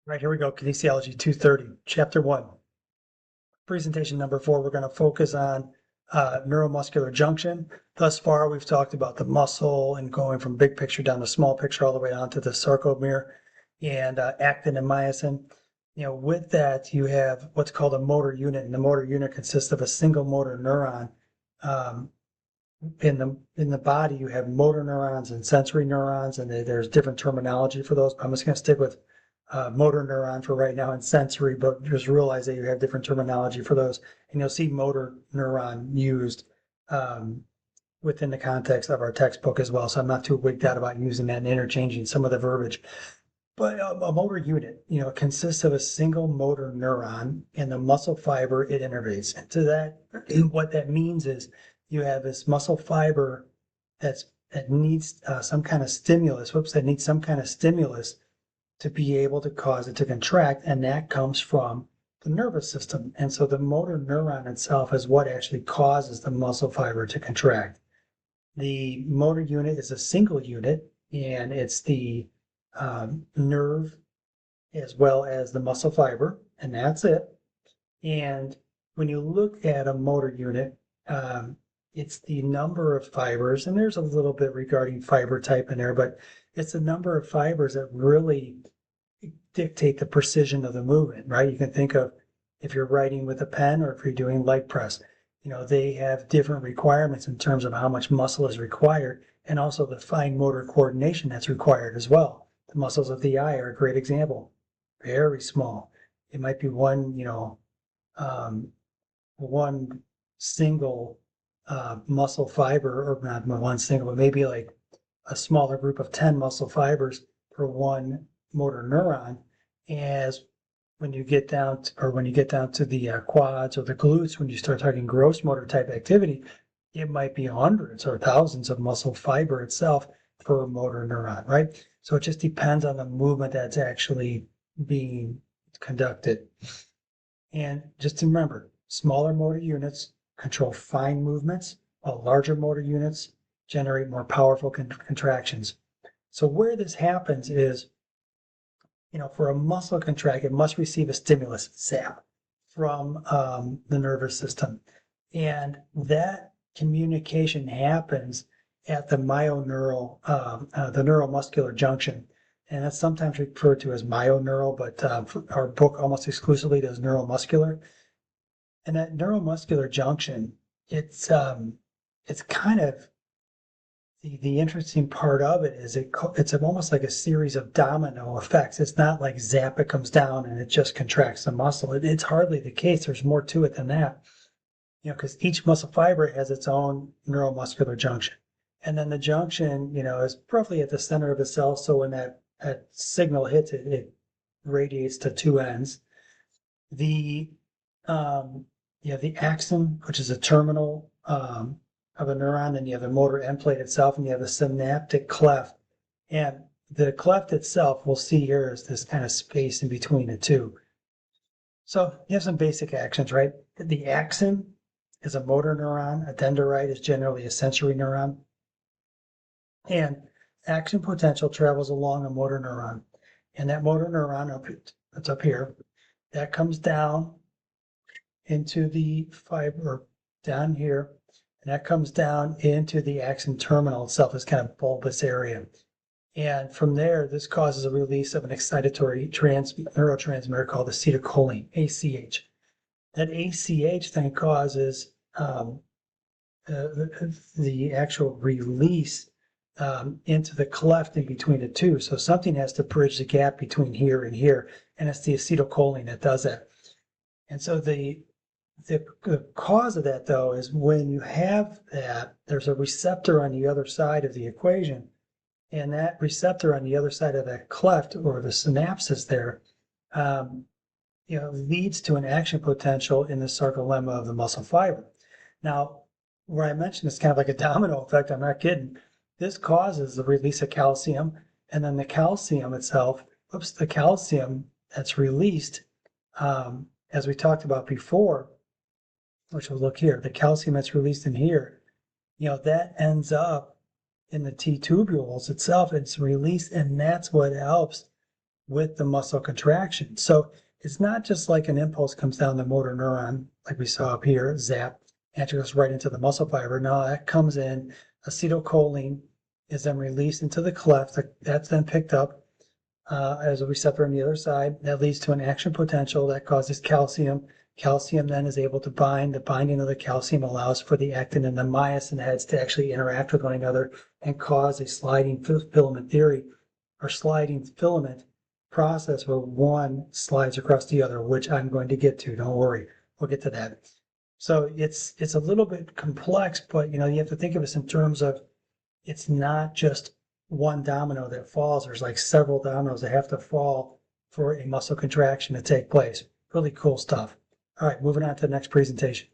Right, here we go. Kinesiology 230, Chapter 1. Presentation number 4, we're going to focus on neuromuscular junction. Thus far, we've talked about the muscle and going from big picture down to small picture all the way onto the sarcomere and actin and myosin. With that, you have what's called a motor unit, and the motor unit consists of a single motor neuron. In the body, you have motor neurons and sensory neurons, and there's different terminology for those. I'm just going to stick with motor neuron for right now and sensory, but just realize that you have different terminology for those. And you'll see motor neuron used within the context of our textbook as well. So I'm not too wigged out about using that and interchanging some of the verbiage. But a motor unit, consists of a single motor neuron and the muscle fiber it innervates. And to that, what that means is you have this muscle fiber that needs some kind of stimulus. That needs some kind of stimulus to be able to cause it to contract, and that comes from the nervous system. And so the motor neuron itself is what actually causes the muscle fiber to contract. The motor unit is a single unit, and it's the nerve as well as the muscle fiber, and that's it. And when you look at a motor unit, it's the number of fibers, and there's a little bit regarding fiber type in there, but it's the number of fibers that really dictate the precision of the movement, right? You can think of if you're writing with a pen or if you're doing leg press, they have different requirements in terms of how much muscle is required and also the fine motor coordination that's required as well. The muscles of the eye are a great example. Very small. It might be one single muscle fiber, or not one single, but maybe like a smaller group of 10 muscle fibers per one motor neuron. As when you get down to the quads or the glutes, when you start talking gross motor type activity, it might be hundreds or thousands of muscle fiber itself per motor neuron, right? So it just depends on the movement that's actually being conducted. And just to remember, smaller motor units control fine movements, while larger motor units generate more powerful contractions. So where this happens is, for a muscle to contract, it must receive a stimulus, zap, from the nervous system. And that communication happens at the the neuromuscular junction. And that's sometimes referred to as myoneural, but our book almost exclusively does neuromuscular. And that neuromuscular junction, it's kind of the interesting part of it is it's almost like a series of domino effects. It's not like zap, it comes down and it just contracts the muscle. It's hardly the case. There's more to it than that. Because each muscle fiber has its own neuromuscular junction. And then the junction, is roughly at the center of the cell. So when that signal hits it, it radiates to two ends. You have the axon, which is a terminal of a neuron, and you have the motor end plate itself, and you have the synaptic cleft. And the cleft itself, we'll see here, is this kind of space in between the two. So you have some basic actions, right? The axon is a motor neuron. A dendrite is generally a sensory neuron. And action potential travels along a motor neuron. And that motor neuron, that's up here, that comes down into the fiber down here, and that comes down into the axon terminal itself, this kind of bulbous area. And from there, this causes a release of an excitatory neurotransmitter called acetylcholine, ACH. That ACH then causes the actual release into the cleft in between the two. So something has to bridge the gap between here and here, and it's the acetylcholine that does that. And so the cause of that, though, is when you have that, there's a receptor on the other side of the equation, and that receptor on the other side of that cleft, or the synapses there, leads to an action potential in the sarcolemma of the muscle fiber. Now, where I mentioned it's kind of like a domino effect, I'm not kidding. This causes the release of calcium, and then the calcium itself, the calcium that's released, as we talked about before, which we'll look here, the calcium that's released in here, that ends up in the T tubules itself. It's released, and that's what helps with the muscle contraction. So it's not just like an impulse comes down the motor neuron, like we saw up here, zap, and it goes right into the muscle fiber. No, that comes in, acetylcholine is then released into the cleft. That's then picked up as a receptor on the other side. That leads to an action potential that causes calcium. Calcium then is able to bind. The binding of the calcium allows for the actin and the myosin heads to actually interact with one another and cause a sliding filament theory or sliding filament process where one slides across the other, which I'm going to get to. Don't worry, we'll get to that. So it's a little bit complex, but you have to think of this in terms of it's not just one domino that falls. There's like several dominoes that have to fall for a muscle contraction to take place. Really cool stuff. All right, moving on to the next presentation.